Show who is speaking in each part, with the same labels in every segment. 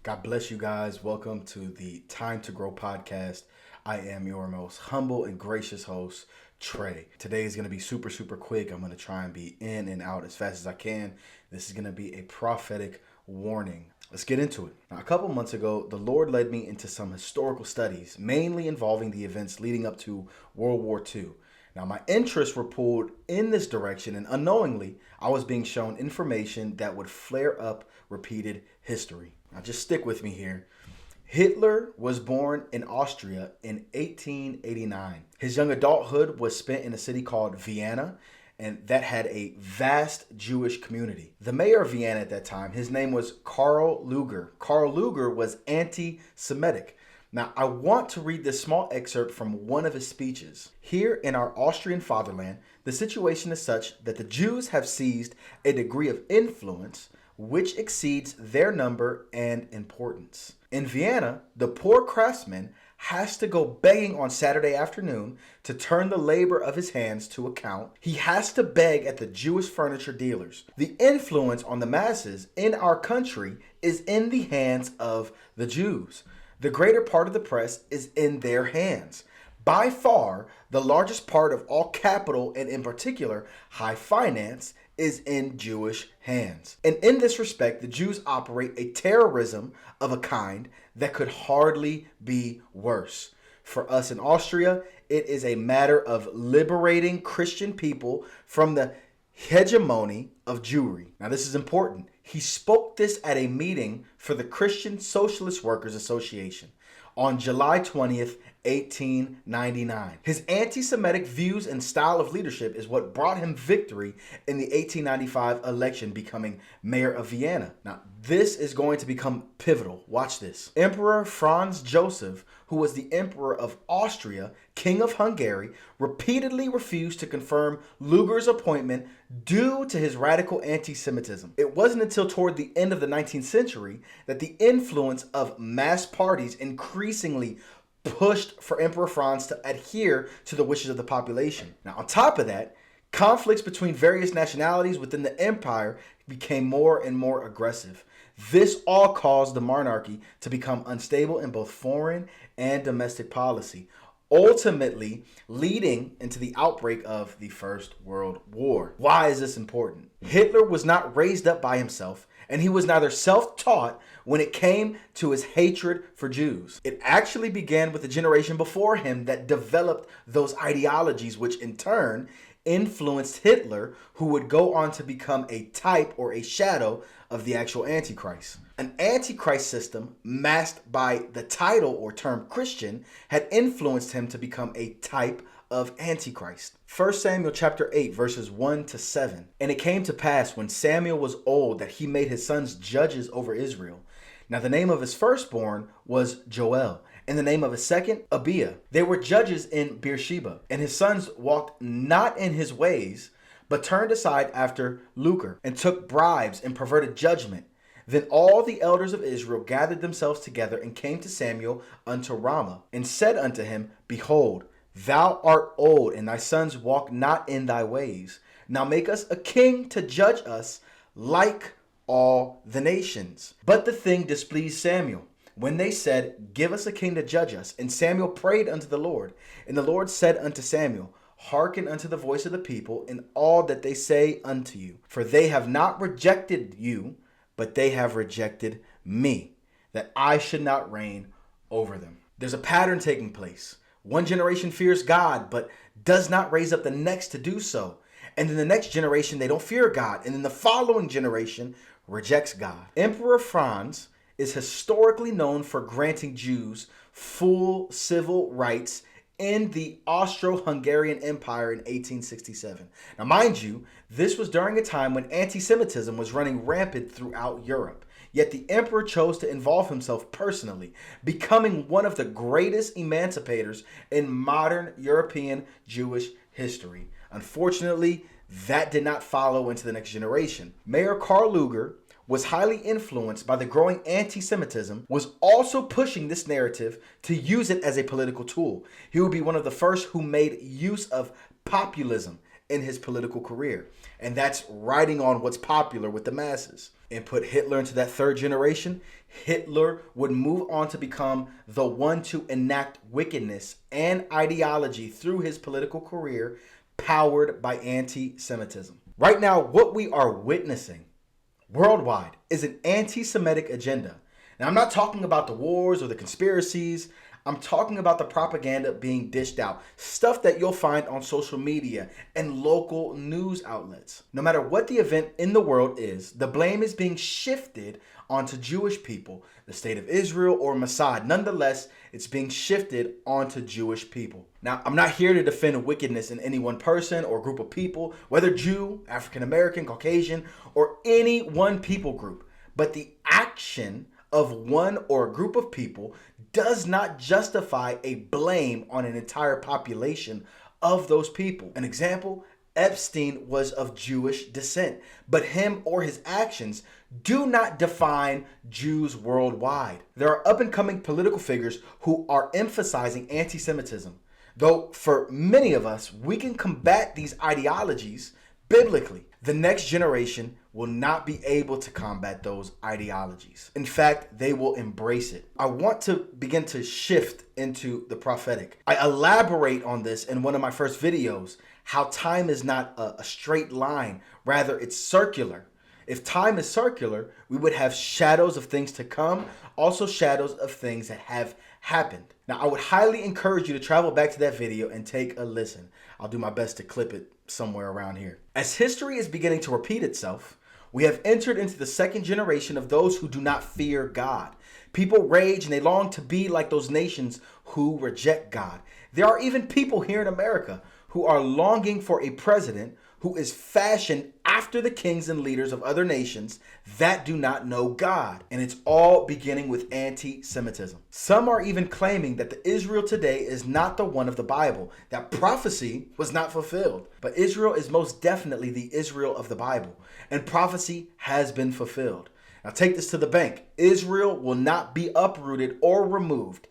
Speaker 1: God bless you guys. Welcome to the Time to Grow podcast. I am your most humble and gracious host, Trey. Today is going to be super quick. I'm going to try and be in and out as fast as I can. This is going to be a prophetic warning. Let's get into it. Now, a couple months ago, the Lord led me into some historical studies, mainly involving the events leading up to World War II. Now, my interests were pulled in this direction, and unknowingly, I was being shown information that would flare up repeated history. Now, just stick with me here. Hitler was born in Austria in 1889. His young adulthood was spent in a city called Vienna, and that had a vast Jewish community. The mayor of Vienna at that time, his name was Karl Lueger. Karl Lueger was anti-Semitic. Now, I want to read this small excerpt from one of his speeches. Here in our Austrian fatherland, the situation is such that the Jews have seized a degree of influence which exceeds their number and importance. In Vienna, the poor craftsman has to go begging on Saturday afternoon to turn the labor of his hands to account. He has to beg at the Jewish furniture dealers. The influence on the masses in our country is in the hands of the Jews. The greater part of the press is in their hands. By far, the largest part of all capital, and in particular, high finance, is in Jewish hands. And in this respect, the Jews operate a terrorism of a kind that could hardly be worse. For us in Austria, it is a matter of liberating Christian people from the hegemony of Jewry. Now, this is important. He spoke this at a meeting for the Christian Socialist Workers Association on July 20th, 1899. His anti-Semitic views and style of leadership is what brought him victory in the 1895 election, becoming mayor of Vienna. Now, this is going to become pivotal. Watch this. Emperor Franz Joseph, who was the Emperor of Austria, King of Hungary, repeatedly refused to confirm Lueger's appointment due to his radical anti-Semitism. It wasn't until toward the end of the 19th century that the influence of mass parties increasingly pushed for Emperor Franz to adhere to the wishes of the population. Now, on top of that, conflicts between various nationalities within the empire became more and more aggressive. This all caused the monarchy to become unstable in both foreign and domestic policy, ultimately leading into the outbreak of the First World War. Why is this important? Hitler was not raised up by himself, and he was neither self-taught when it came to his hatred for Jews. It actually began with the generation before him that developed those ideologies, which in turn influenced Hitler, who would go on to become a type or a shadow of the actual Antichrist. An Antichrist system masked by the title or term Christian had influenced him to become a type of Antichrist. 1 Samuel chapter 8 verses 1 to 7. And it came to pass when Samuel was old that he made his sons judges over Israel. Now the name of his firstborn was Joel, and the name of his second, Abiah. They were judges in Beersheba, and his sons walked not in his ways, but turned aside after lucre, and took bribes and perverted judgment. Then all the elders of Israel gathered themselves together and came to Samuel unto Ramah, and said unto him, Behold, thou art old, and thy sons walk not in thy ways. Now make us a king to judge us like all the nations. But the thing displeased Samuel, when they said, Give us a king to judge us. And Samuel prayed unto the Lord. And the Lord said unto Samuel, Hearken unto the voice of the people in all that they say unto you. For they have not rejected you, but they have rejected me, that I should not reign over them. There's a pattern taking place. One generation fears God, but does not raise up the next to do so. And in the next generation, they don't fear God. And in the following generation, rejects God. Emperor Franz is historically known for granting Jews full civil rights in the Austro-Hungarian Empire in 1867. Now, mind you, this was during a time when anti-Semitism was running rampant throughout Europe. Yet the emperor chose to involve himself personally, becoming one of the greatest emancipators in modern European Jewish history. Unfortunately, that did not follow into the next generation. Mayor Karl Lueger was highly influenced by the growing anti-Semitism, was also pushing this narrative to use it as a political tool. He would be one of the first who made use of populism in his political career. And that's riding on what's popular with the masses. and put Hitler into that third generation, Hitler would move on to become the one to enact wickedness and ideology through his political career, powered by anti-Semitism. Right now, what we are witnessing worldwide is an anti-Semitic agenda. Now, I'm not talking about the wars or the conspiracies. I'm talking about the propaganda being dished out, stuff that you'll find on social media and local news outlets. No matter what the event in the world is, the blame is being shifted onto Jewish people, the state of Israel or Mossad. Nonetheless, it's being shifted onto Jewish people. Now, I'm not here to defend wickedness in any one person or group of people, whether Jew, African American, Caucasian, or any one people group, but the action of one or a group of people does not justify a blame on an entire population of those people. An example, Epstein was of Jewish descent, but him or his actions do not define Jews worldwide. There are up-and-coming political figures who are emphasizing anti-Semitism, though for many of us, we can combat these ideologies biblically. The next generation will not be able to combat those ideologies. In fact, they will embrace it. I want to begin to shift into the prophetic. I elaborate on this in one of my first videos, how time is not a straight line, rather it's circular. If time is circular, we would have shadows of things to come, also shadows of things that have happened. Now, I would highly encourage you to travel back to that video and take a listen. I'll do my best to clip it somewhere around here. As history is beginning to repeat itself, we have entered into the second generation of those who do not fear God. People rage and they long to be like those nations who reject God. There are even people here in America who are longing for a president who is fashioned after the kings and leaders of other nations that do not know God. And it's all beginning with anti-Semitism. Some are even claiming that the Israel today is not the one of the Bible, that prophecy was not fulfilled. But Israel is most definitely the Israel of the Bible, and prophecy has been fulfilled. Now take this to the bank. Israel will not be uprooted or removed,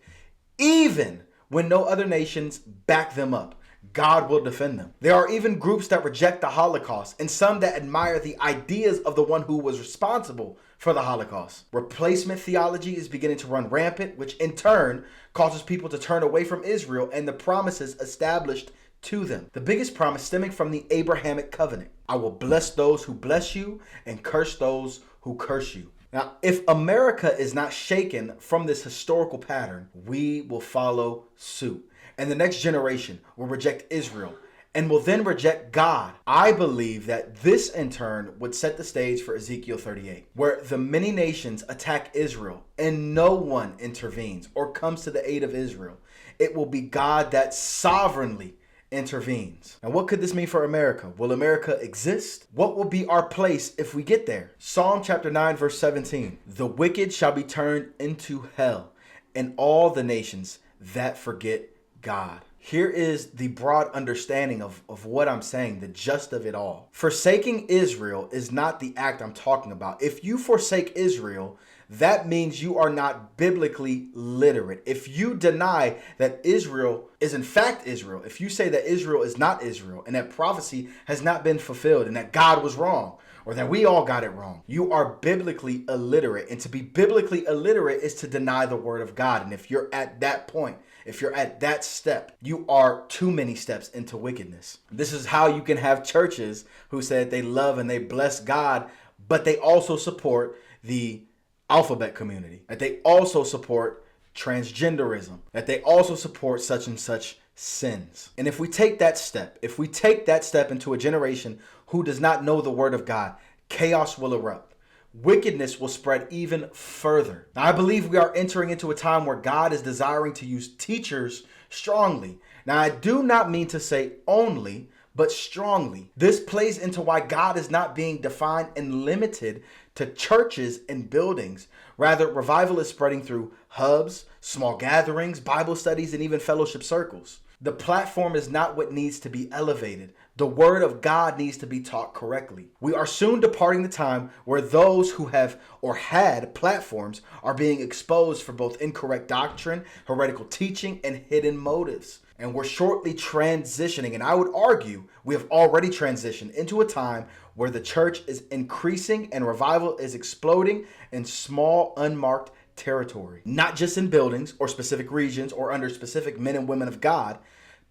Speaker 1: even when no other nations back them up. God will defend them. There are even groups that reject the Holocaust and some that admire the ideas of the one who was responsible for the Holocaust. Replacement theology is beginning to run rampant, which in turn causes people to turn away from Israel and the promises established to them. The biggest promise stemming from the Abrahamic covenant. I will bless those who bless you and curse those who curse you. Now, if America is not shaken from this historical pattern, we will follow suit. And the next generation will reject Israel and will then reject God. I believe that this in turn would set the stage for Ezekiel 38, where the many nations attack Israel and no one intervenes or comes to the aid of Israel. It will be God that sovereignly intervenes. Now, what could this mean for America? Will America exist? What will be our place if we get there? Psalm chapter 9, verse 17. The wicked shall be turned into hell, and all the nations that forget God. Here is the broad understanding of what I'm saying, the gist of it all. Forsaking Israel is not the act I'm talking about. If you forsake Israel, that means you are not biblically literate. If you deny that Israel is in fact Israel, if you say that Israel is not Israel and that prophecy has not been fulfilled and that God was wrong, or that we all got it wrong, you are biblically illiterate. And to be biblically illiterate is to deny the word of God. And if you're at that point, if you're at that step, you are too many steps into wickedness. This is how you can have churches who said they love and they bless God, but they also support the alphabet community, that they also support transgenderism, that they also support such and such sins. And if we take that step, into a generation who does not know the word of God, chaos will erupt. Wickedness will spread even further. Now, I believe we are entering into a time where God is desiring to use teachers strongly. Now, I do not mean to say only, but strongly. This plays into why God is not being defined and limited to churches and buildings. Rather, revival is spreading through hubs, small gatherings, Bible studies, and even fellowship circles. The platform is not what needs to be elevated. The word of God needs to be taught correctly. We are soon departing the time where those who have or had platforms are being exposed for both incorrect doctrine, heretical teaching, and hidden motives. And we're shortly transitioning, and I would argue we have already transitioned into a time where the church is increasing and revival is exploding in small, unmarked territory. Not just in buildings or specific regions or under specific men and women of God.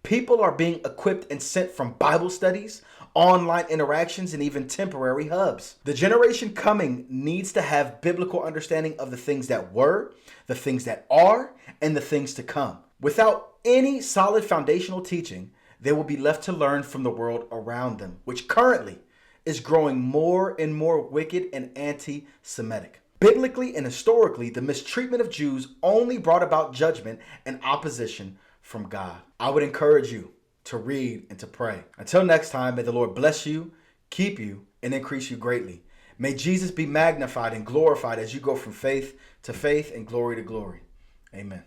Speaker 1: People are being equipped and sent from Bible studies, online interactions, and even temporary hubs. The generation coming needs to have biblical understanding of the things that were, the things that are, and the things to come. Without any solid foundational teaching, they will be left to learn from the world around them, which currently is growing more and more wicked and anti-Semitic. Biblically and historically, the mistreatment of Jews only brought about judgment and opposition from God. I would encourage you to read and to pray. Until next time, may the Lord bless you, keep you, and increase you greatly. May Jesus be magnified and glorified as you go from faith to faith and glory to glory. Amen.